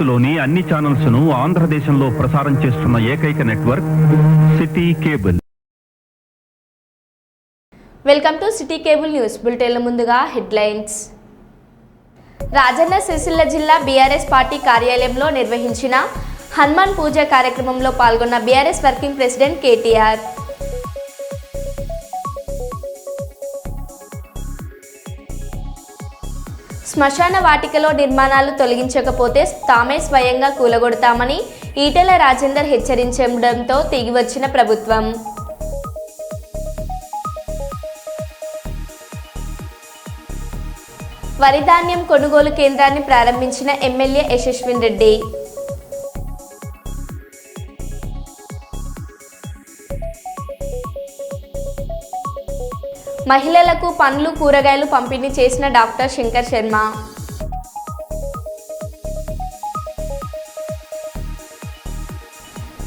భారత్లోని అన్ని ఛానల్స్ ను ఆంధ్రదేశంలో ప్రసారం చేస్తున్న ఏకైక network city cable. Welcome to city cable news బులెటిన్ల ముందుగా హెడ్లైన్స్. రాజన్న సిరిసిల్ల జిల్లా బీఆర్ఎస్ పార్టీ కార్యాలయంలో నిర్వహించిన హనుమాన్ పూజ కార్యక్రమంలో పాల్గొన్న బీఆర్ఎస్ వర్కింగ్ ప్రెసిడెంట్ కేటీఆర్. శ్మశాన వాటికలో నిర్మాణాలు తొలగించకపోతే తామే స్వయంగా కూలగొడతామని ఈటెల రాజేందర్ హెచ్చరించడంతో తెగివచ్చిన ప్రభుత్వం. వరి ధాన్యం కొనుగోలు కేంద్రాన్ని ప్రారంభించిన ఎమ్మెల్యే యశస్విన్ రెడ్డి. మహిళలకు పండ్లు కూరగాయలు పంపిణీ చేసిన డాక్టర్ శంకర్ శర్మ.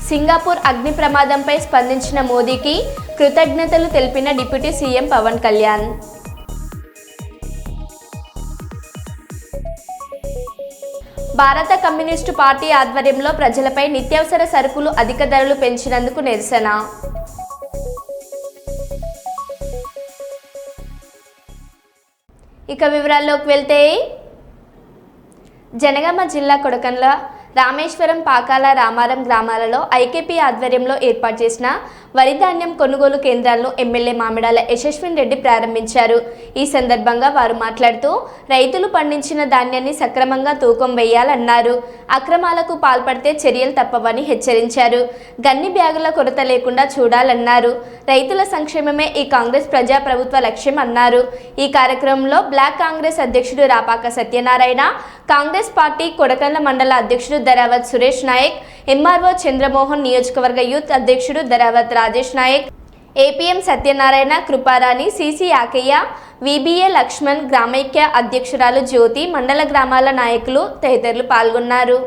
సింగపూర్ అగ్ని ప్రమాదంపై స్పందించిన మోదీకి కృతజ్ఞతలు తెలిపిన డిప్యూటీ సీఎం పవన్ కళ్యాణ్. భారత కమ్యూనిస్టు పార్టీ ఆధ్వర్యంలో ప్రజలపై నిత్యావసర సరుకులు అధిక ధరలు పెంచినందుకు నిరసన. ఇక వివరాల్లోకి వెళ్తే, జనగామ జిల్లా కొడకండ్ల, రామేశ్వరం, పాకాల, రామారం గ్రామాలలో ఐకేపీ ఆధ్వర్యంలో ఏర్పాటు చేసిన వరి ధాన్యం కొనుగోలు కేంద్రాలను ఎమ్మెల్యే మామిడాల యశస్విన్ రెడ్డి ప్రారంభించారు. ఈ సందర్భంగా వారు మాట్లాడుతూ రైతులు పండించిన ధాన్యాన్ని సక్రమంగా తూకం వేయాలన్నారు. అక్రమాలకు పాల్పడితే చర్యలు తప్పవని హెచ్చరించారు. గన్ని బ్యాగుల కొరత లేకుండా చూడాలన్నారు. రైతుల సంక్షేమమే ఈ కాంగ్రెస్ ప్రజాప్రభుత్వ లక్ష్యం అన్నారు. ఈ కార్యక్రమంలో బ్లాక్ కాంగ్రెస్ అధ్యక్షుడు రాపాక సత్యనారాయణ, కాంగ్రెస్ పార్టీ కొడకండ్ల మండల అధ్యక్షుడు ధరావత్ సురేష్ నాయక్, ఎంఆర్ఓ చంద్రమోహన్, నియోజకవర్గ యూత్ అధ్యక్షుడు Dharavath Rajesh Nayak, APM Satyanarayana, Kruparani, CC Yakaiah, VBA Laxman, గ్రామైక్య అధ్యక్షురాలు జ్యోతి, మండల గ్రామాల నాయకులు తదితరులు పాల్గొన్నారు.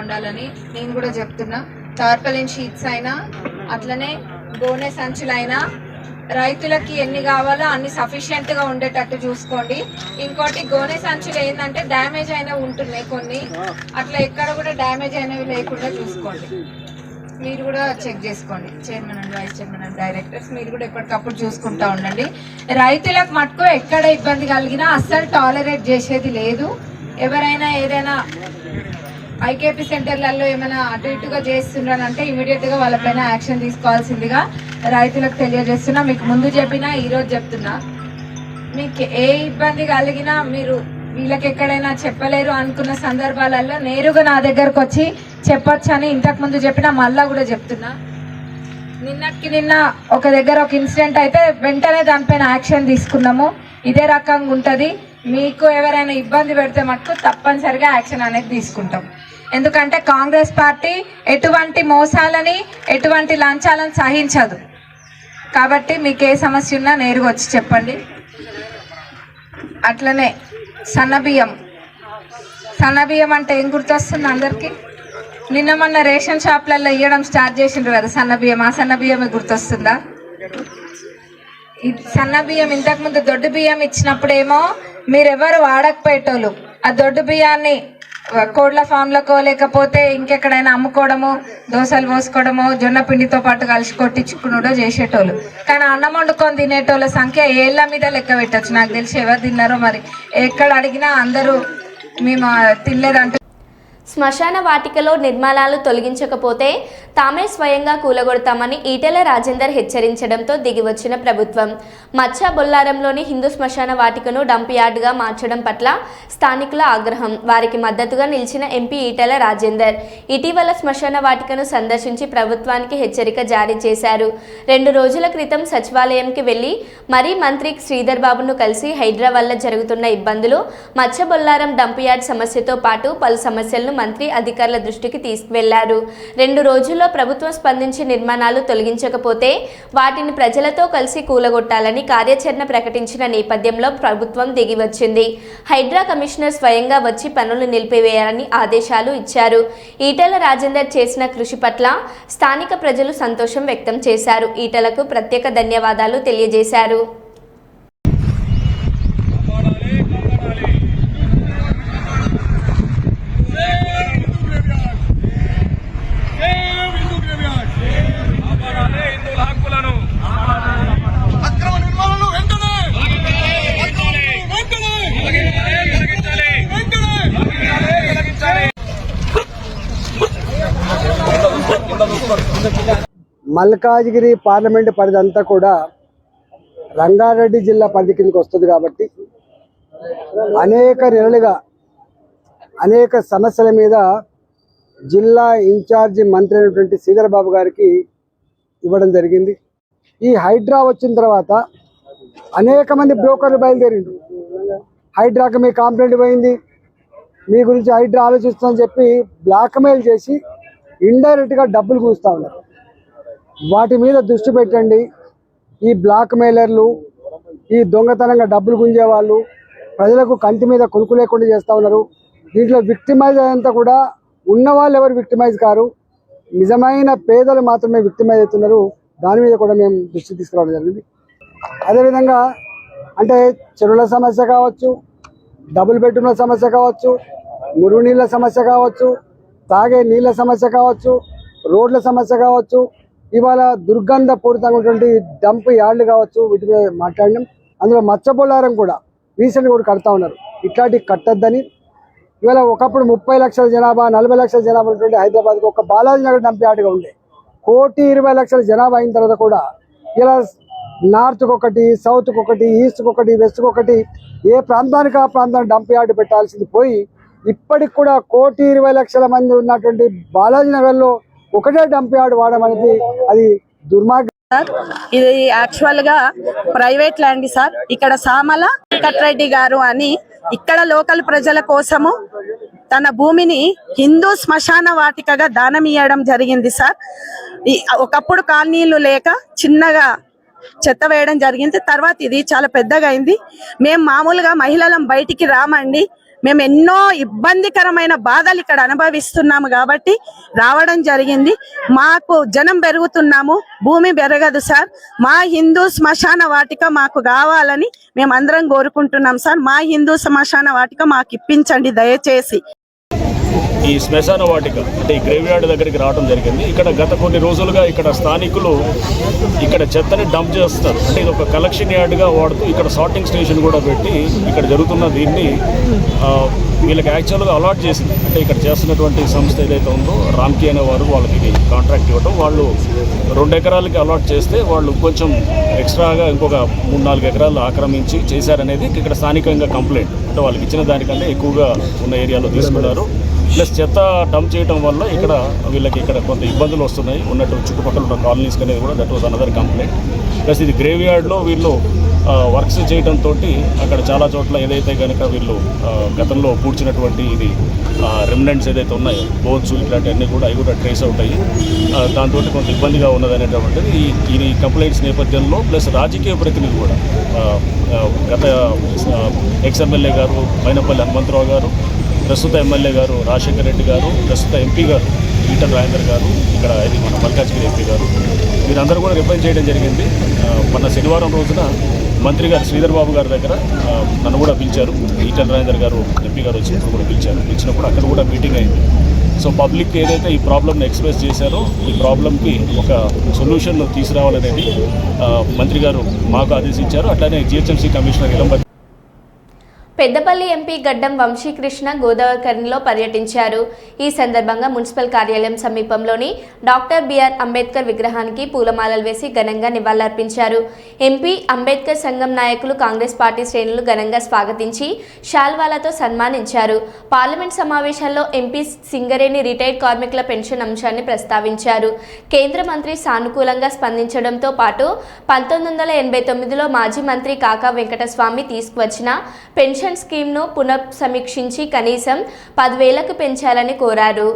ఉండాలని నేను కూడా చెప్తున్నా. టార్పలిన్ షీట్స్ అయినా అట్లనే గోనె సంచులైనా రైతులకి ఎన్ని కావాలో అన్ని సఫిషియెంట్ గా ఉండేటట్టు చూసుకోండి. ఇంకోటి గోనె సంచులు ఏంటంటే డ్యామేజ్ అయినవి ఉంటున్నాయి కొన్ని, అట్లా ఎక్కడ కూడా డ్యామేజ్ అయినవి లేకుండా చూసుకోండి. మీరు కూడా చెక్ చేసుకోండి. Chairman and vice chairman and directors మీరు కూడా ఎప్పటికప్పుడు చూసుకుంటా ఉండండి. రైతులకు మటుకు ఎక్కడ ఇబ్బంది కలిగినా అస్సలు టాలరేట్ చేసేది లేదు. ఎవరైనా ఏదైనా ఐకేపీ సెంటర్లలో ఏమైనా అటు ఇటుగా చేస్తున్నారంటే ఇమీడియట్ గా వాళ్ళపైన యాక్షన్ తీసుకోవాల్సిందిగా రైతులకు తెలియజేస్తున్నా. మీకు ముందు చెప్పినా ఈరోజు చెప్తున్నా, మీకు ఏ ఇబ్బంది కలిగినా మీరు వీళ్ళకి ఎక్కడైనా చెప్పలేరు అనుకున్న సందర్భాలలో నేరుగా నా దగ్గరకు వచ్చి చెప్పొచ్చు అని ఇంతకు ముందు చెప్పినా, మళ్ళా కూడా చెప్తున్నా. నిన్నటికి నిన్న ఒక దగ్గర ఒక ఇన్సిడెంట్ అయితే వెంటనే దానిపైన యాక్షన్ తీసుకున్నాము. ఇదే రకంగా ఉంటుంది. మీకు ఎవరైనా ఇబ్బంది పెడితే మటుకు తప్పనిసరిగా యాక్షన్ అనేది తీసుకుంటాం. ఎందుకంటే కాంగ్రెస్ పార్టీ ఎటువంటి మోసాలని ఎటువంటి లంచాలను సహించదు. కాబట్టి మీకు ఏ సమస్య ఉన్నా నేరుగా వచ్చి చెప్పండి. అట్లనే సన్నబియ్యం అంటే ఏం గుర్తొస్తుంది అందరికీ? నిన్న మొన్న రేషన్ షాప్లలో ఇవ్వడం స్టార్ట్ చేసిండ్రు కదా సన్నబియ్యం. ఆ సన్నబియ్యమే గుర్తొస్తుందా? ఈ సన్నబియ్యం ఇంతకుముందు దొడ్డు బియ్యం ఇచ్చినప్పుడేమో మీరెవరు వాడకపోయేటోళ్ళు. ఆ దొడ్డు బియ్యాన్ని కోడ్ల ఫామ్లకో లేకపోతే ఇంకెక్కడైనా అమ్ముకోవడము, దోశలు పోసుకోవడము, జొన్న పిండితో పాటు కలిసి కొట్టించుకున్నాడో చేసేటోళ్ళు. కానీ అన్నం వండుకొని తినేటోళ్ళ సంఖ్య ఏళ్ళ మీద లెక్క పెట్టచ్చు. నాకు తెలిసి ఎవరు తిన్నారో మరి. ఎక్కడ అడిగినా అందరూ మేము తినలేదంటే. శ్మశాన వాటికలో నిర్మాణాలు తొలగించకపోతే తామే స్వయంగా కూలగొడతామని ఈటెల రాజేందర్ హెచ్చరించడంతో దిగివచ్చిన ప్రభుత్వం. మచ్చ బొల్లారంలోని హిందూ శ్మశాన వాటికను డంప్ యార్డ్గా మార్చడం పట్ల స్థానికుల ఆగ్రహం. వారికి మద్దతుగా నిలిచిన ఎంపీ ఈటెల రాజేందర్ ఇటీవల శ్మశాన వాటికను సందర్శించి ప్రభుత్వానికి హెచ్చరిక జారీ చేశారు. 2 రోజుల క్రితం సచివాలయంకి వెళ్లి మరీ మంత్రి శ్రీధర్ బాబును కలిసి హైడ్రా వల్ల జరుగుతున్న ఇబ్బందులు, మచ్చ బొల్లారం డంప్ యార్డ్ సమస్యతో పాటు పలు సమస్యలను మంత్రి అధికారుల దృష్టికి తీసుకువెళ్లారు. 2 రోజుల్లో ప్రభుత్వం స్పందించి నిర్మాణాలు తొలగించకపోతే వాటిని ప్రజలతో కలిసి కూలగొట్టాలని కార్యాచరణ ప్రకటించిన నేపథ్యంలో ప్రభుత్వం దిగివచ్చింది. హైడ్రా కమిషనర్ స్వయంగా వచ్చి పనులు నిలిపివేయాలని ఆదేశాలు ఇచ్చారు. ఈటెల రాజేందర్ చేసిన కృషి పట్ల స్థానిక ప్రజలు సంతోషం వ్యక్తం చేశారు. ఈటెలకు ప్రత్యేక ధన్యవాదాలు తెలియజేశారు. మల్కాజ్గిరి పార్లమెంటు పరిధి అంతా కూడా రంగారెడ్డి జిల్లా పరిధి కిందకి వస్తుంది కాబట్టి అనేక నెలలుగా అనేక సమస్యల మీద జిల్లా ఇన్ఛార్జి మంత్రి అయినటువంటి శ్రీధర్ బాబు గారికి ఇవ్వడం జరిగింది. ఈ హైడ్రా వచ్చిన తర్వాత అనేక మంది బ్రోకర్లు బయలుదేరిండు. హైడ్రాకి మీ కంప్లైంట్ పోయింది, మీ గురించి హైడ్రా ఆలోచిస్తుందని చెప్పి బ్లాక్మెయిల్ చేసి ఇండైరెక్ట్గా డబ్బులు కూస్తూ ఉన్నారు. వాటి మీద దృష్టి పెట్టండి. ఈ బ్లాక్మెయిలర్లు, ఈ దొంగతనంగా డబ్బులు గుంజేవాళ్ళు ప్రజలకు కంటి మీద కొనుక్కు లేకుండా చేస్తూ ఉన్నారు. దీంట్లో విక్టిమైజ్ అయ్యేంత కూడా ఉన్నవాళ్ళు ఎవరు విక్టిమైజ్ కారు, నిజమైన పేదలు మాత్రమే విక్టిమైజ్ అవుతున్నారు. దాని మీద కూడా మేము దృష్టి తీసుకురావడం జరిగింది. అదేవిధంగా అంటే చెరువుల సమస్య కావచ్చు, డబుల్ బెడ్రూమ్ల సమస్య కావచ్చు, మురుగునీళ్ళ సమస్య కావచ్చు, తాగే నీళ్ళ సమస్య కావచ్చు, రోడ్ల సమస్య కావచ్చు, ఇవాళ దుర్గంధ పూరితంగా ఉన్నటువంటి డంప్ యార్డ్లు కావచ్చు, వీటి మీద మాట్లాడినాం. అందులో మత్స్యబొల్లారం కూడా రీసెంట్గా కూడా కడతా ఉన్నారు. ఇట్లాంటివి కట్టద్దని ఇవాళ ఒకప్పుడు 30 లక్షల జనాభా 40 లక్షల జనాభా ఉన్నటువంటి హైదరాబాద్కి ఒక బాలాజీ నగర్ డంప్ యార్డ్గా ఉండే 1,20,00,000 జనాభా అయిన తర్వాత కూడా ఇలా నార్త్కి ఒకటి, సౌత్కి ఒకటి, ఈస్ట్కి ఒకటి, వెస్ట్కి ఒకటి, ఏ ప్రాంతానికి ఆ ప్రాంతానికి డంప్ యార్డ్ పెట్టాల్సింది పోయి ఇప్పటికి కూడా 1,20,00,000 మంది ఉన్నటువంటి బాలాజీ నగర్లో ఒకటే డంప్ యార్డ్ వాడమనేది అది దుర్మార్గం. సార్, ఇది యాక్చువల్ గా ప్రైవేట్ ల్యాండ్ సార్. ఇక్కడ సామల వెంకట్రెడ్డి గారు అని ఇక్కడ లోకల్ ప్రజల కోసము తన భూమిని హిందూ శ్మశాన వాటికగా దానం ఇవ్వడం జరిగింది సార్. ఒకప్పుడు కాలనీలు లేక చిన్నగా చెత్త వేయడం జరిగింది. తర్వాత ఇది చాలా పెద్దగా అయింది. మేము మామూలుగా మహిళలం బయటికి రామండి. మేము ఎన్నో ఇబ్బందికరమైన బాధలు ఇక్కడ అనుభవిస్తున్నాము కాబట్టి రావడం జరిగింది. మాకు జనం పెరుగుతున్నాము, భూమి పెరగదు సార్. మా హిందూ శ్మశాన వాటిక మాకు కావాలని మేమందరం కోరుకుంటున్నాం సార్. మా హిందూ శ్మశాన వాటిక మాకు ఇప్పించండి దయచేసి. ఈ శ్మశాన వాటిక అంటే ఈ గ్రేవ్ యార్డ్ దగ్గరికి రావడం జరిగింది. ఇక్కడ గత కొన్ని రోజులుగా ఇక్కడ స్థానికులు ఇక్కడ చెత్తని డంప్ చేస్తారు. అంటే ఇది ఒక కలెక్షన్ యార్డ్గా వాడుతూ ఇక్కడ సార్టింగ్ స్టేషన్ కూడా పెట్టి ఇక్కడ జరుగుతున్న దీన్ని వీళ్ళకి యాక్చువల్గా అలాట్ చేసింది. అంటే ఇక్కడ చేస్తున్నటువంటి సంస్థ ఏదైతే ఉందో రామ్కి అనే వారు వాళ్ళకి కాంట్రాక్ట్ ఇవ్వడం, వాళ్ళు 2 ఎకరాలకి అలాట్ చేస్తే వాళ్ళు కొంచెం ఎక్స్ట్రాగా ఇంకొక 3-4 ఎకరాలు ఆక్రమించి చేశారనేది ఇక్కడ స్థానికంగా కంప్లైంట్. అంటే వాళ్ళకి ఇచ్చిన దానికంటే ఎక్కువగా ఉన్న ఏరియాలో తీసుకున్నారు. ప్లస్ చెత్త డంప్ చేయడం వల్ల ఇక్కడ వీళ్ళకి ఇక్కడ కొంత ఇబ్బందులు వస్తున్నాయి. ఉన్నట్టు చుట్టుపక్కల ఉన్న కాలనీస్కి అనేది కూడా that was another complaint. Plus ఇది గ్రేవ్ యార్డ్లో వీళ్ళు వర్క్స్ చేయడంతో అక్కడ చాలా చోట్ల ఏదైతే కనుక వీళ్ళు గతంలో పూడ్చినటువంటి ఇది రెమినెంట్స్ ఏదైతే ఉన్నాయో బోన్స్ ఇట్లాంటివన్నీ కూడా అవి కూడా ట్రేస్ అవుట్ అయ్యి దాంతో కొంత ఇబ్బందిగా ఉన్నదనేటువంటిది ఈ కంప్లైంట్స్ నేపథ్యంలో ప్లస్ రాజకీయ ప్రతినిధులు కూడా గత ఎక్స్ఎమ్మెల్యే గారు మైనపల్లి హనుమంతరావు గారు, ప్రస్తుత ఎమ్మెల్యే గారు రాజశేఖర్ రెడ్డి గారు, ప్రస్తుత ఎంపీ గారు ఈటెల రాజేందర్ గారు, ఇక్కడ ఇది మన మల్కాజ్గిరి ఎంపీ గారు, వీరందరూ కూడా రిప్లై చేయడం జరిగింది. మొన్న శనివారం రోజున మంత్రి గారు శ్రీధర్ బాబు గారి దగ్గర నన్ను కూడా పిలిచారు. ఈటెల రాజేందర్ గారు ఎంపీ గారు వచ్చినప్పుడు కూడా పిలిచినప్పుడు అక్కడ కూడా మీటింగ్ అయింది. సో పబ్లిక్ ఏదైతే ఈ ప్రాబ్లమ్ని ఎక్స్ప్రెస్ చేశారో ఈ ప్రాబ్లంకి ఒక సొల్యూషన్ తీసుకురావాలనేది మంత్రి గారు మాకు ఆదేశించారు. అట్లానే జిహెచ్ఎంసీ కమిషనర్ ఇలంబ పెద్దపల్లి ఎంపీ గడ్డం వంశీకృష్ణ గోదావరికనిలో పర్యటించారు. ఈ సందర్భంగా మున్సిపల్ కార్యాలయం సమీపంలోని డాక్టర్ బిఆర్ అంబేద్కర్ విగ్రహానికి పూలమాలలు వేసి ఘనంగా నివాళులర్పించారు. ఎంపీ అంబేద్కర్ సంఘం నాయకులు కాంగ్రెస్ పార్టీ శ్రేణులు ఘనంగా స్వాగతించి శాల్వాలతో సన్మానించారు. పార్లమెంట్ సమావేశాల్లో ఎంపీ సింగరేణి రిటైర్డ్ కార్మికుల పెన్షన్ అంశాన్ని ప్రస్తావించారు. కేంద్ర మంత్రి సానుకూలంగా స్పందించడంతో పాటు 1989లో మాజీ మంత్రి కాకా వెంకటస్వామి తీసుకువచ్చిన పెన్షన్ పెన్షన్ స్కీమ్ను పునఃసమీక్షించి కనీసం 10,000కు పెంచాలని కోరారు.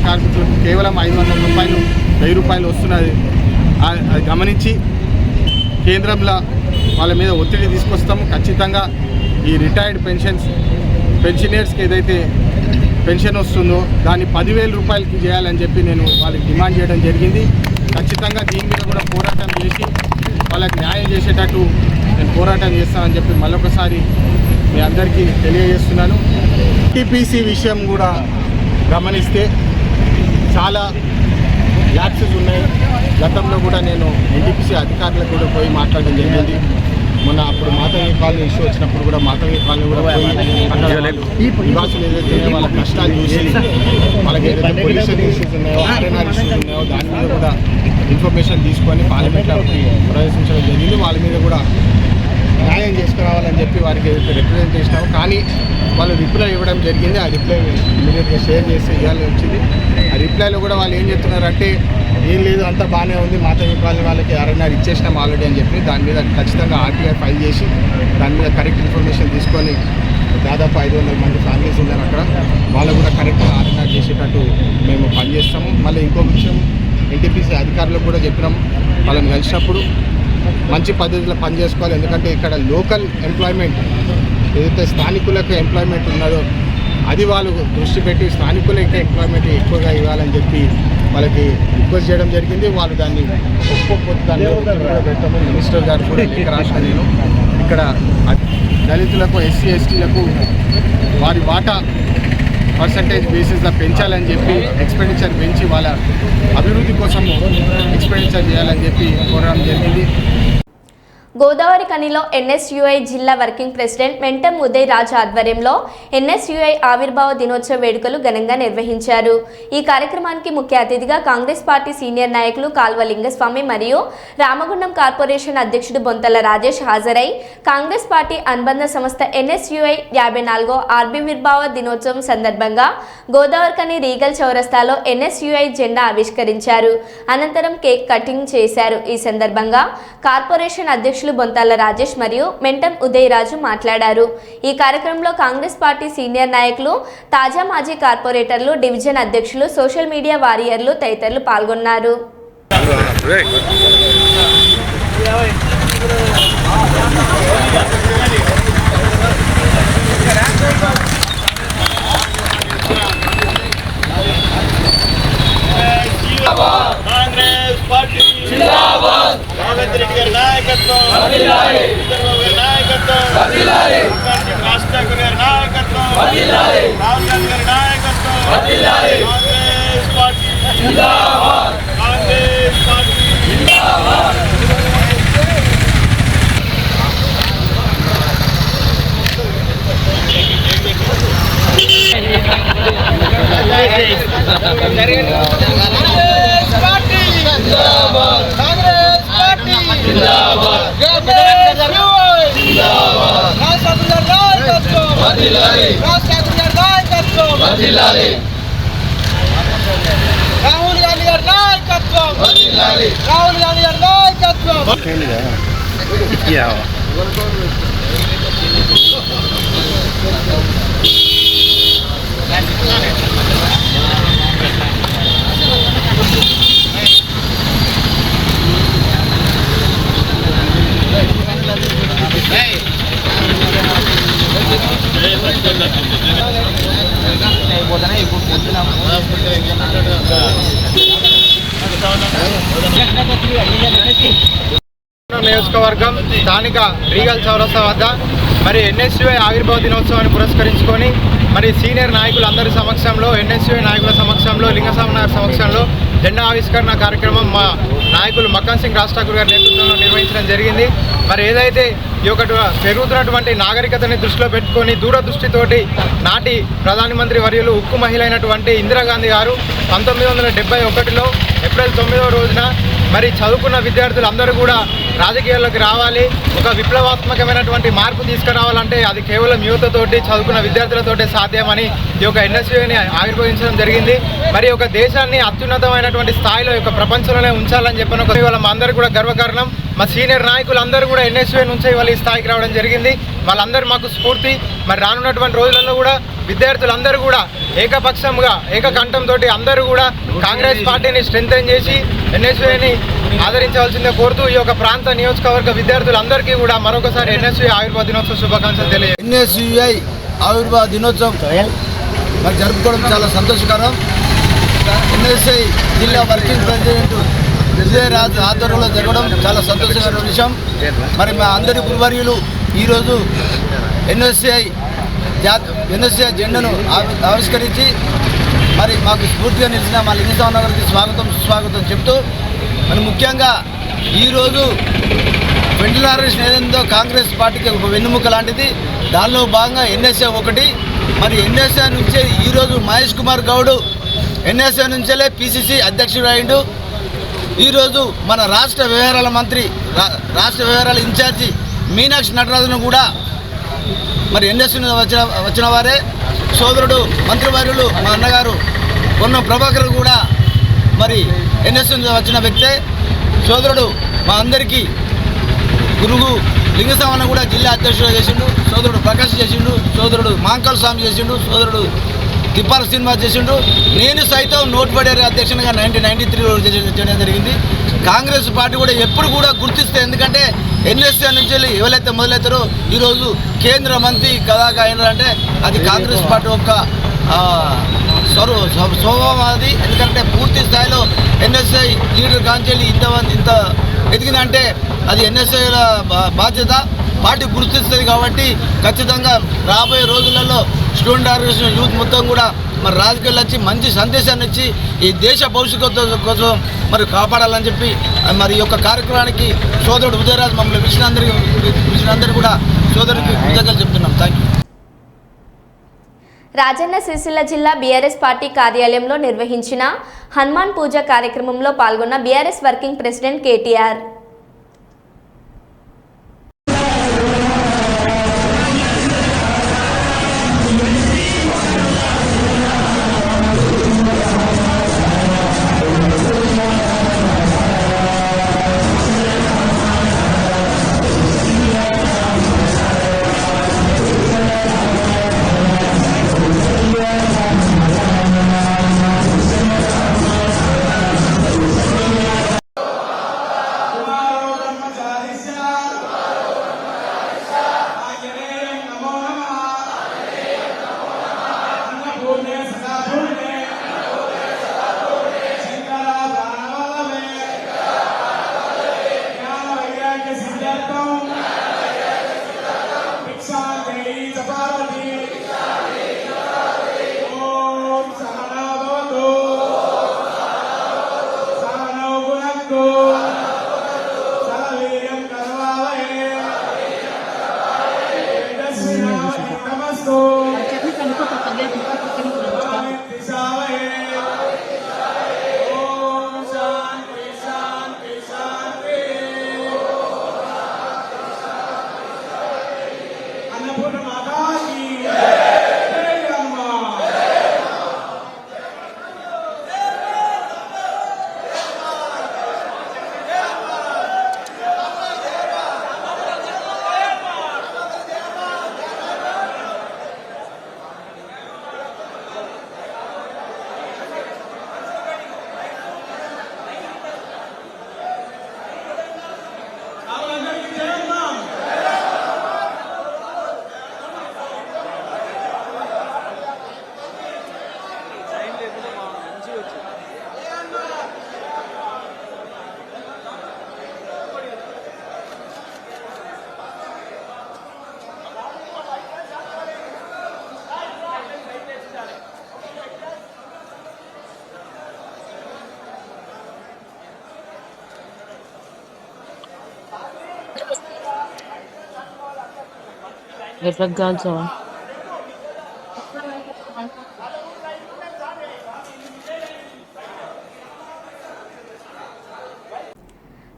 కార్మికులకు కేవలం 500 రూపాయలు 1000 రూపాయలు వస్తున్నది. అది గమనించి కేంద్రంలో వాళ్ళ మీద ఒత్తిడి తీసుకొస్తాము. ఖచ్చితంగా ఈ రిటైర్డ్ పెన్షనర్స్కి ఏదైతే పెన్షన్ వస్తుందో దాన్ని 10,000 రూపాయలకి చేయాలని చెప్పి నేను వాళ్ళకి డిమాండ్ చేయడం జరిగింది. ఖచ్చితంగా దీని మీద కూడా పోరాటం చేసి వాళ్ళకి న్యాయం చేసేటట్టు నేను పోరాటం చేస్తానని చెప్పి మళ్ళొకసారి మీ అందరికీ తెలియజేస్తున్నాను. టీపీసీ విషయం కూడా గమనిస్తే చాలా ల్యాప్సెస్ ఉన్నాయి. గతంలో కూడా నేను ఎన్టీపీసీ అధికారులకు కూడా పోయి మాట్లాడడం జరిగింది. మొన్న అప్పుడు మాతవ్య కాలనీ ఇష్యూ వచ్చినప్పుడు కూడా మాతవ్య కాలనీ కూడా పోయి నివాసులు ఏదైతే వాళ్ళ కష్టాలు చూసి వాళ్ళకి ఏదైతే పొల్యూషన్ ఇష్యూస్ ఉన్నాయో ఆర్ఎన్ఆర్ ఇష్యూస్ ఉన్నాయో దాని మీద కూడా ఇన్ఫర్మేషన్ తీసుకొని పార్లమెంట్లో ప్రదర్శించడం జరిగింది. వాళ్ళ మీద కూడా న్యాయం చేసుకురావాలని చెప్పి వారికి ఏదైతే రిప్రజెంట్ చేసినామో కానీ వాళ్ళు రిప్లై ఇవ్వడం జరిగింది. ఆ రిప్లై ఇమీడియట్గా షేర్ చేసి ఇవ్వాలని వచ్చింది. ఆ రిప్లైలో కూడా వాళ్ళు ఏం చెప్తున్నారంటే ఏం లేదు అంతా బాగానే ఉంది, మాతవ్య కాలనీ వాళ్ళకి ఆర్ఎన్ఆర్ ఇచ్చేసినాం ఆల్రెడీ అని చెప్పి దాని మీద ఖచ్చితంగా ఆర్టీఐ ఫైల్ చేసి దాని మీద కరెక్ట్ ఇన్ఫర్మేషన్ తీసుకొని దాదాపు 500 మంది ఫ్యామిలీస్ ఉన్నారు అక్కడ. వాళ్ళు కూడా కరెక్ట్గా ఆర్ఎన్ఆర్ చేసేటట్టు మేము పనిచేస్తాము. మళ్ళీ ఇంకో విషయం ఎన్టీపీసీ అధికారులకు కూడా చెప్పినాము, వాళ్ళని కలిసినప్పుడు మంచి పద్ధతిలో పనిచేసుకోవాలి. ఎందుకంటే ఇక్కడ లోకల్ ఎంప్లాయ్మెంట్ ఏదైతే స్థానికులకు ఎంప్లాయ్మెంట్ ఉన్నదో అది వాళ్ళు దృష్టి పెట్టి స్థానికులకి ఎంప్లాయ్మెంట్ ఎక్కువగా ఇవ్వాలని చెప్పి వాళ్ళకి రిక్వెస్ట్ చేయడం జరిగింది. వాళ్ళు దాన్ని ఒప్పుకోకపోతే దాన్ని పెట్టాము. మినిస్టర్ గారు కూడా లేఖ రాసిన నేను ఇక్కడ దళితులకు ఎస్సీ ఎస్టీలకు వారి వాటా పర్సంటేజ్ బేసిస్గా పెంచాలని చెప్పి ఎక్స్పెండిచర్ పెంచి వాళ్ళ అభివృద్ధి కోసం ఎక్స్పెండిచర్ చేయాలని చెప్పి కోరడం జరిగింది. గోదావరి కనిలో ఎన్ఎస్యుఐ జిల్లా వర్కింగ్ ప్రెసిడెంట్ మెంటం ఉదయ్ రాజ్ ఆధ్వర్యంలో ఎన్ఎస్యుఐ ఆవిర్భావ దినోత్సవ వేడుకలు ఘనంగా నిర్వహించారు. ఈ కార్యక్రమానికి ముఖ్య అతిథిగా కాంగ్రెస్ పార్టీ సీనియర్ నాయకులు కాల్వ లింగస్వామి మరియు రామగుండం కార్పొరేషన్ అధ్యక్షుడు బొంతల రాజేష్ హాజరై కాంగ్రెస్ పార్టీ అనుబంధ సంస్థ ఎన్ఎస్యుఐ 54వ ఆవిర్భావ దినోత్సవం సందర్భంగా గోదావరి కని రీగల్ చౌరస్తాలో ఎన్ఎస్యుఐ జెండా ఆవిష్కరించారు. అనంతరం కేక్ కటింగ్ చేశారు. ఈ సందర్భంగా కార్పొరేషన్ అధ్యక్షులు బొంతాల రాజేష్ మరియు మెంటం ఉదయ్ రాజు మాట్లాడారు. ఈ కార్యక్రమంలో కాంగ్రెస్ పార్టీ సీనియర్ నాయకులు, తాజా మాజీ కార్పొరేటర్లు, డివిజన్ అధ్యక్షులు, సోషల్ మీడియా వారియర్లు తదితరులు పాల్గొన్నారు. కాంగ్రెస్ పార్టీ జిందాబాద్. రేవంత్ రెడ్డి గారి నాయకత్వం వర్ధిల్లాలి. చంద్రబాబు గారి నాయకత్వం వర్ధిల్లాలి. రాష్ట్ర గారి నాయకత్వం వర్ధిల్లాలి. రాహుల్ గాంధీ గారి నాయకత్వం వర్ధిల్లాలి. కాంగ్రెస్ పార్టీ జిందాబాద్. కాంగ్రెస్ పార్టీ జిందాబాద్. రాహుల్ గాంధీ గారి నాయకత్వం రాహుల్ గాంధీ గారి నాయకత్వం. నియోజకవర్గం స్థానిక రీగల్ చౌరస్తా వద్ద మరి ఎన్ఎస్యుఐ ఆవిర్భావ దినోత్సవాన్ని పురస్కరించుకొని మరి సీనియర్ నాయకులందరి సమక్షంలో, ఎన్ఎస్యుఐ నాయకుల సమక్షంలో, లింగస్వామి గారి సమక్షంలో జెండా ఆవిష్కరణ కార్యక్రమం మా నాయకులు మక్కన్ సింగ్ రాజ్ ఠాకూర్ గారి నేతృత్వంలో నిర్వహించడం జరిగింది. మరి ఏదైతే ఈ యొక్క పెరుగుతున్నటువంటి నాగరికతని దృష్టిలో పెట్టుకొని దూరదృష్టితోటి నాటి ప్రధానమంత్రి వర్యులు ఉక్కు మహిళ అయినటువంటి ఇందిరాగాంధీ గారు 1971లో ఏప్రిల్ 9వ రోజున మరి చదువుకున్న విద్యార్థులందరూ కూడా రాజకీయాల్లోకి రావాలి, ఒక విప్లవాత్మకమైనటువంటి మార్పు తీసుకురావాలంటే అది కేవలం యువతతోటి, చదువుకున్న విద్యార్థులతోటి సాధ్యమని ఈ యొక్క ఎన్ఎస్యుని ఆవిర్భవించడం జరిగింది. మరి ఒక దేశాన్ని అత్యున్నతమైనటువంటి స్థాయిలో యొక్క ప్రపంచంలోనే ఉంచాలని చెప్పిన వాళ్ళ అందరూ కూడా గర్వకారణం. మా సీనియర్ నాయకులు అందరూ కూడా ఎన్ఎస్యుఐ నుంచి వాళ్ళు ఈ స్థాయికి రావడం జరిగింది. వాళ్ళందరూ మాకు స్ఫూర్తి. మరి రానున్నటువంటి రోజులలో కూడా విద్యార్థులందరూ కూడా ఏకపక్షంగా ఏకకంఠంతో అందరూ కూడా కాంగ్రెస్ పార్టీని స్ట్రెంథెన్ చేసి ఎన్ఎస్యుఐని ఆదరించవలసిందే కోరుతూ ఈ యొక్క ప్రాంత నియోజకవర్గ విద్యార్థులందరికీ కూడా మరొకసారి ఎన్ఎస్యుఐ ఆవిర్భావ దినోత్సవ శుభాకాంక్షలు తెలియజేస్తాను. ఎన్ఎస్యుఐ ఆవిర్భావ దినోత్సవం మరి జరుపుకోవడం చాలా సంతోషకరం. ఎన్ఎస్ఐ జిల్లా వర్కింగ్ ప్రెసిడెంట్ విజయరాజ్ ఆధ్వర్యంలో జరగడం చాలా సంతోషకరమైన విషయం. మరి మా అందరి గురువర్యులు ఈరోజు ఎన్ఎస్ఐ జెండాను ఆవిష్కరించి మరి మాకు స్ఫూర్తిగా నిలిచిన మా లింగస్వామి గారికి స్వాగతం సుస్వాగతం చెప్తూ మరి ముఖ్యంగా ఈరోజు వెంటిలేషన్ ఏదైందో కాంగ్రెస్ పార్టీకి ఒక వెన్నుముక లాంటిది. దానిలో భాగంగా ఎన్ఎస్ఏ ఒకటి. మరి ఎన్ఎస్ఏ నుంచే ఈరోజు మహేష్ కుమార్ గౌడ్ ఎన్ఎస్ఏ నుంచే పిసిసి అధ్యక్షుడు అయిండు. ఈరోజు మన రాష్ట్ర వ్యవహారాల మంత్రి రాష్ట్ర వ్యవహారాల ఇన్ఛార్జి మీనాక్షి నటరాజును కూడా మరి ఎన్ఎస్ఏ వచ్చిన వారే. సోదరుడు మంత్రివర్యులు మా అన్నగారు పొన్నం ప్రభాకర్ కూడా మరి ఎన్ఎస్ఏ వచ్చిన వ్యక్తే. సోదరుడు మా అందరికీ గురువు లింగస్వామి కూడా జిల్లా అధ్యక్షుడు చేసిండు. సోదరుడు ప్రకాష్ చేసిండు. సోదరుడు మాంకల్ స్వామి చేసిండు. సోదరుడు తిప్పాల శ్రీనివాస్ చేసిండు. నేను సైతం నోట్బడి అధ్యక్షునిగా 1993లో చేయడం జరిగింది. కాంగ్రెస్ పార్టీ కూడా ఎప్పుడు కూడా గుర్తిస్తే, ఎందుకంటే ఎన్ఎస్ఏ నుంచి ఎవరైతే మొదలవుతారో ఈరోజు కేంద్ర మంత్రి కదాగా అయినారంటే అది కాంగ్రెస్ పార్టీ యొక్క స్వభావం అది. ఎందుకంటే పూర్తి స్థాయిలో ఎన్ఎస్ఐ లీడర్ కాంచెల్లి ఇంత ఎదిగిందంటే అది ఎన్ఎస్ఐల బాధ్యత. పార్టీ గుర్తిస్తుంది కాబట్టి ఖచ్చితంగా రాబోయే రోజులలో స్టూడెంట్ ఆర్గనైజేషన్ యూత్ మొత్తం కూడా మరి రాజకీయాలు వచ్చి మంచి సందేశాన్ని ఇచ్చి ఈ దేశ భవిష్యత్తు కోసం మరి కాపాడాలని చెప్పి మరి ఈ యొక్క కార్యక్రమానికి సోదరుడు ఉదయరాజ్ మమ్మల్ని పిలిచినందరికీ కూడా సోదరుడికి కృతజ్ఞతలు చెప్తున్నాం. Thank you. రాజన్న సిరిసిల్ల జిల్లా బీఆర్ఎస్ పార్టీ కార్యాలయంలో నిర్వహించిన హనుమాన్ పూజ కార్యక్రమంలో పాల్గొన్న BRS working president KTR.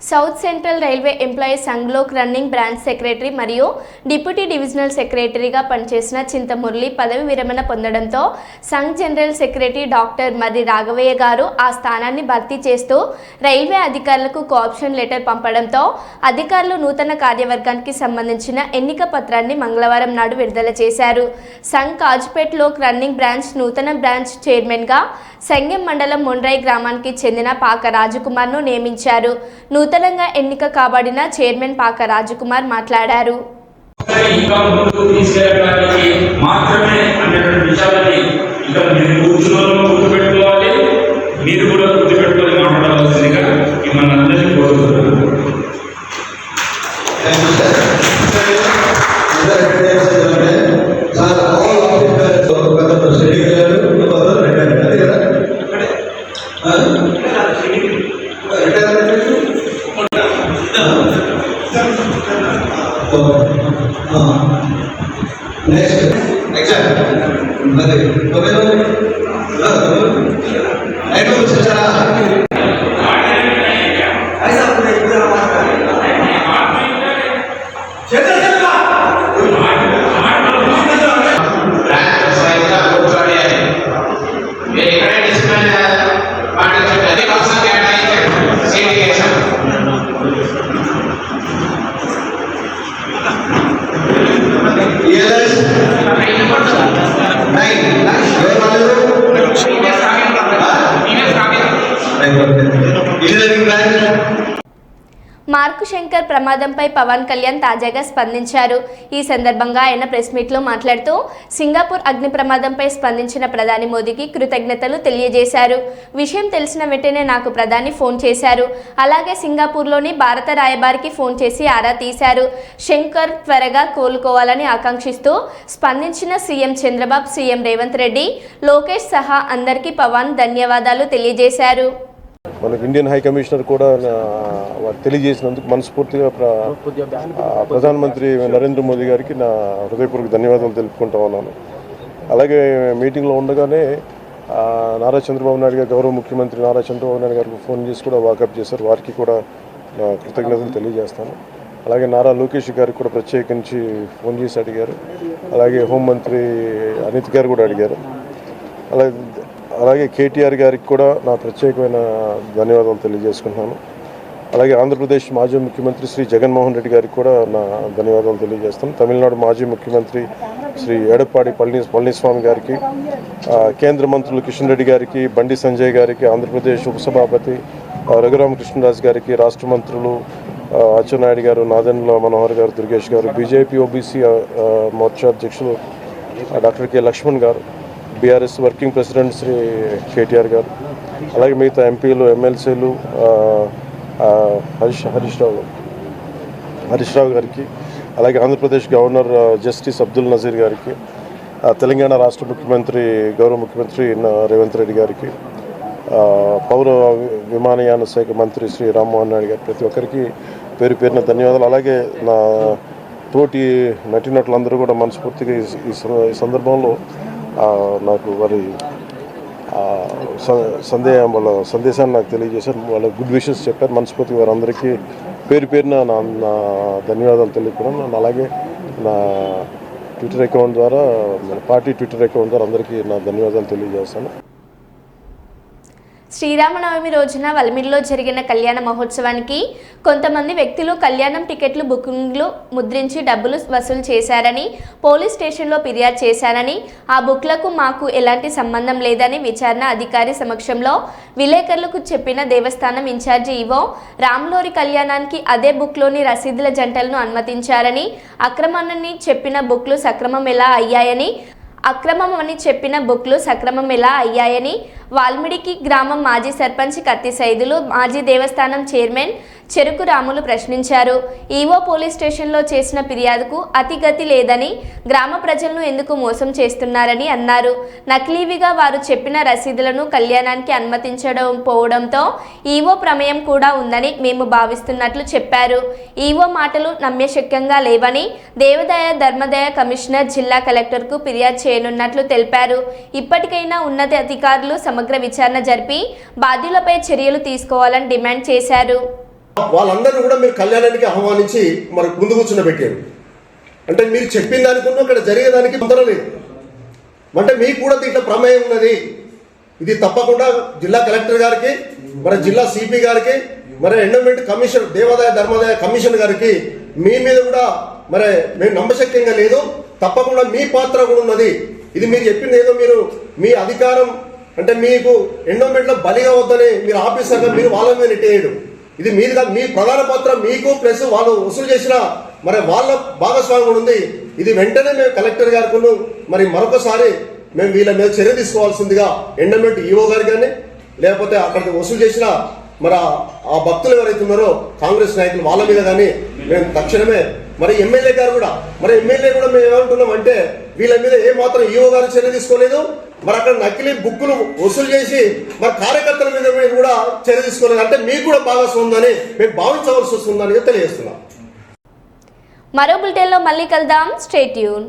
South central railway employees సంఘ్లో రన్నింగ్ బ్రాంచ్ సెక్రటరీ మరియు డిప్యూటీ డివిజనల్ సెక్రటరీగా పనిచేసిన చింతమురళి పదవి విరమణ పొందడంతో Sangh general secretary doctor Marri Raghavaiah గారు ఆ స్థానాన్ని భర్తీ చేస్తూ రైల్వే అధికారులకు కోఆప్షన్ లెటర్ పంపడంతో అధికారులు నూతన కార్యవర్గానికి సంబంధించిన ఎన్నిక పత్రాన్ని మంగళవారం నాడు విడుదల చేశారు. సంఘ్ కాజుపేట్ లోక్ రన్నింగ్ బ్రాంచ్ నూతన బ్రాంచ్ చైర్మన్గా సంగెం మండలం మొండ్రాయి గ్రామానికి చెందిన పాక రాజకుమార్ను నియమించారు. నూతనంగా ఎన్నిక కాబడిన చైర్మన్ పాక రాజకుమార్ మాట్లాడారు. మార్కు శంకర్ ప్రమాదంపై పవన్ కళ్యాణ్ తాజాగా స్పందించారు. ఈ సందర్భంగా ఆయన ప్రెస్ మీట్లో మాట్లాడుతూ సింగపూర్ అగ్ని ప్రమాదంపై స్పందించిన ప్రధాని మోదీకి కృతజ్ఞతలు తెలియజేశారు. విషయం తెలిసిన వెంటనే నాకు ప్రధాని ఫోన్ చేశారు. అలాగే సింగపూర్లోని భారత రాయబారికి ఫోన్ చేసి ఆరా తీశారు. శంకర్ త్వరగా కోలుకోవాలని ఆకాంక్షిస్తూ స్పందించిన సీఎం చంద్రబాబు, సీఎం రేవంత్ రెడ్డి, లోకేష్ సహా అందరికీ పవన్ ధన్యవాదాలు తెలియజేశారు. మనకు ఇండియన్ హై కమిషనర్ కూడా వారు తెలియజేసినందుకు మనస్ఫూర్తిగా ప్రధానమంత్రి నరేంద్ర మోదీ గారికి నా హృదయపూర్వక ధన్యవాదాలు తెలుపుకుంటా ఉన్నాను. అలాగే మీటింగ్లో ఉండగానే నారా చంద్రబాబు నాయుడు గారు, గౌరవ ముఖ్యమంత్రి నారా చంద్రబాబు నాయుడు గారికి ఫోన్ చేసి కూడా వాకప్ చేశారు. వారికి కూడా నా కృతజ్ఞతలు తెలియజేస్తాను. అలాగే నారా లోకేష్ గారికి కూడా ప్రత్యేకించి ఫోన్ చేసి అడిగారు. అలాగే హోంమంత్రి అనిత్ గారు కూడా అడిగారు. అలాగే కేటీఆర్ గారికి కూడా నా ప్రత్యేకమైన ధన్యవాదాలు తెలియజేసుకుంటున్నాను. అలాగే ఆంధ్రప్రదేశ్ మాజీ ముఖ్యమంత్రి శ్రీ జగన్మోహన్ రెడ్డి గారికి కూడా నా ధన్యవాదాలు తెలియజేస్తాను. తమిళనాడు మాజీ ముఖ్యమంత్రి శ్రీ ఎడప్పాడి పళనిస్వామి గారికి, కేంద్ర మంత్రులు కిషన్ రెడ్డి గారికి, బండి సంజయ్ గారికి, ఆంధ్రప్రదేశ్ ఉపసభాపతి రఘురామకృష్ణరాజు గారికి, రాష్ట్ర మంత్రులు అచ్చెన్నాయుడు గారు, నాదెండ్ల మనోహర్ గారు, దుర్గేష్ గారు, బీజేపీ ఓబీసీ మోర్చా అధ్యక్షులు doctor K Laxman garu, BRS working president Shri KTR garu, అలాగే మిగతా ఎంపీలు, ఎమ్మెల్సీలు హరీష్ రావు గారికి, అలాగే ఆంధ్రప్రదేశ్ గవర్నర్ జస్టిస్ అబ్దుల్ నజీర్ గారికి, తెలంగాణ రాష్ట్ర ముఖ్యమంత్రి గౌరవ ముఖ్యమంత్రి రేవంత్ రెడ్డి గారికి, పౌర విమానయాన శాఖ మంత్రి శ్రీ రామ్మోహన్ నాయుడు గారు, ప్రతి ఒక్కరికి పేరు పేరున ధన్యవాదాలు. అలాగే నా తోటి నటీనటులందరూ కూడా మనస్ఫూర్తిగా ఈ సందర్భంలో నాకు వారి వాళ్ళ సందేశాన్ని నాకు తెలియజేశారు. వాళ్ళ గుడ్ విషెస్ చెప్పారు. మనస్ఫూర్తిగా వారందరికీ పేరు పేరున నా ధన్యవాదాలు తెలియకున్నాను. అలాగే నా ట్విట్టర్ అకౌంట్ ద్వారా, మన పార్టీ ట్విట్టర్ అకౌంట్ ద్వారా అందరికీ నా ధన్యవాదాలు తెలియజేస్తాను. శ్రీరామనవమి రోజున వల్మిడిలో జరిగిన కళ్యాణ మహోత్సవానికి కొంతమంది వ్యక్తులు కళ్యాణం టికెట్లు బుకింగ్లు ముద్రించి డబ్బులు వసూలు చేశారని పోలీస్ స్టేషన్లో ఫిర్యాదు చేశానని, ఆ బుక్లకు మాకు ఎలాంటి సంబంధం లేదని విచారణ అధికారి సమక్షంలో విలేకరులకు చెప్పిన దేవస్థానం ఇన్ఛార్జి ఈవో రామ్లోరి కళ్యాణానికి అదే బుక్లోని రసీదుల జంటలను అనుమతించారని, అక్రమాన్ని చెప్పిన బుక్లు సక్రమం ఎలా అయ్యాయని, అక్రమం అని చెప్పిన బుక్లు సక్రమం ఎలా అయ్యాయని వాల్మిడికి గ్రామం మాజీ సర్పంచ్ కత్తి సైదులు, మాజీ దేవస్థానం చైర్మన్ చెరుకు రాములు ప్రశ్నించారు. ఈవో పోలీస్ స్టేషన్లో చేసిన ఫిర్యాదుకు అతిగతి లేదని, గ్రామ ప్రజలను ఎందుకు మోసం చేస్తున్నారని అన్నారు. నకిలీవిగా వారు చెప్పిన రసీదులను కళ్యాణానికి అనుమతించడం పోవడంతో ఈవో ప్రమేయం కూడా ఉందని మేము భావిస్తున్నట్లు చెప్పారు. ఈవో మాటలు నమ్మశక్యంగా లేవని దేవాదాయ ధర్మాదాయ కమిషనర్ జిల్లా కలెక్టర్కు ఫిర్యాదు చేయనున్నట్లు తెలిపారు. ఇప్పటికైనా ఉన్నత అధికారులు సమగ్ర విచారణ జరిపి బాధ్యులపై చర్యలు తీసుకోవాలని డిమాండ్ చేశారు. వాళ్ళందరినీ కూడా మీరు కళ్యాణానికి ఆహ్వానించి మరి ముందు కూర్చున్నబెట్టారు. అంటే మీరు చెప్పిన దానికన్నా ఇక్కడ జరిగేదానికి పొందడం లేదు. అంటే మీకు కూడా దీంట్లో ప్రమేయం ఉన్నది. ఇది తప్పకుండా జిల్లా కలెక్టర్ గారికి, మరి జిల్లా సిపి గారికి, మరి ఎండోమెంట్ కమిషన్ దేవాదాయ ధర్మాదాయ కమిషన్ గారికి మీ మీద కూడా మరి మేము నమ్మశక్యంగా లేదు. తప్పకుండా మీ పాత్ర కూడా ఉన్నది. ఇది మీరు చెప్పింది ఏదో మీరు మీ అధికారం అంటే మీకు ఎండోమెంట్లో బలిగా వద్దని మీరు ఆఫీసర్గా మీరు వాళ్ళ మీద నెట్టేయడం ఇది మీది కాదు. మీ ప్రధాన పాత్ర మీకు ప్లస్ వాళ్ళు వసూలు చేసిన మరి వాళ్ళ భాగస్వామ్యం కూడా ఉంది. ఇది వెంటనే మేము కలెక్టర్ గారికి మరి మరొకసారి మేము వీళ్ళ మీద చర్య తీసుకోవాల్సిందిగా ఎండోమెంట్ ఈఓ గారు కానీ లేకపోతే అక్కడికి వసూలు చేసిన మరి ఆ భక్తులు ఎవరైతే ఉన్నారో కాంగ్రెస్ నాయకులు వాళ్ళ మీద కానీ మేము తక్షణమే మరి ఎమ్మెల్యే గారు కూడా మేము ఏమంటున్నాం అంటే వీళ్ళ మీద ఏ మాత్రం ఈఓ గారు చర్య తీసుకోలేదు. మరి అక్కడ నకిలీ బుక్కులు వసూలు చేసి మరి కార్యకర్తల మీద కూడా చర్య తీసుకోలేదు. అంటే మీకు కూడా భాగస్వామ్యం ఉందని మేము భావించవలసి వస్తుందని తెలియజేస్తున్నాం. మరో బులెటిన్లో మళ్ళీ కలుద్దాం. Stay tune.